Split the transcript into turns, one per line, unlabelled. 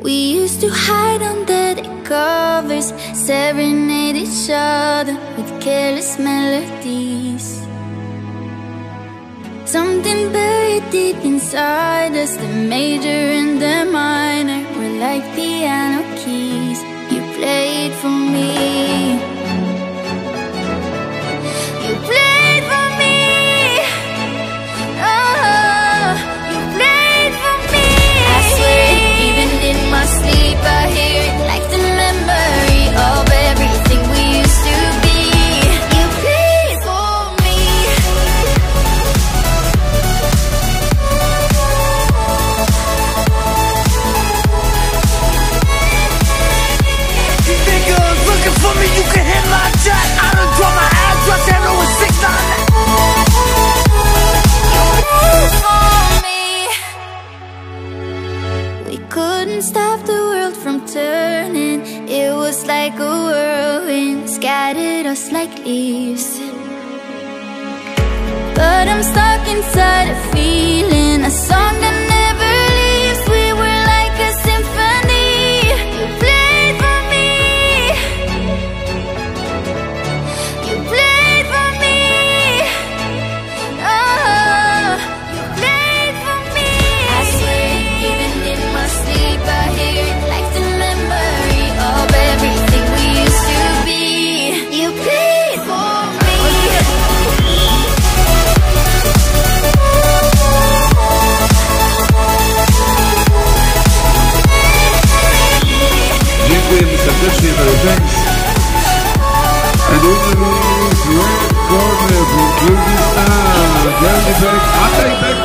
We used to hide under the covers, serenade each other with careless melodies. Something buried deep inside us, the major and the minor were like piano keys. You played for me. You played for me. Oh, you played for me. I swear, even in my sleep I hear it like the memory of everything we used to be. You played for me.
You niggas looking for me, you can hit my chat. I done draw my address and it was 699.
Couldn't stop the world from turning. It was like a whirlwind, scattered us like leaves. But I'm stuck inside a feeling, a song that never leaves. We were like a symphony. You played for me. You played for me. Oh, you played for me. I swear, even in my sleep I hear it like the memory of everything we used to be. You played for me.
Dziękujemy serdecznie za uczestnictwo. And over the record for Kyrgyzstan, Geldi Bek, Atay Bek,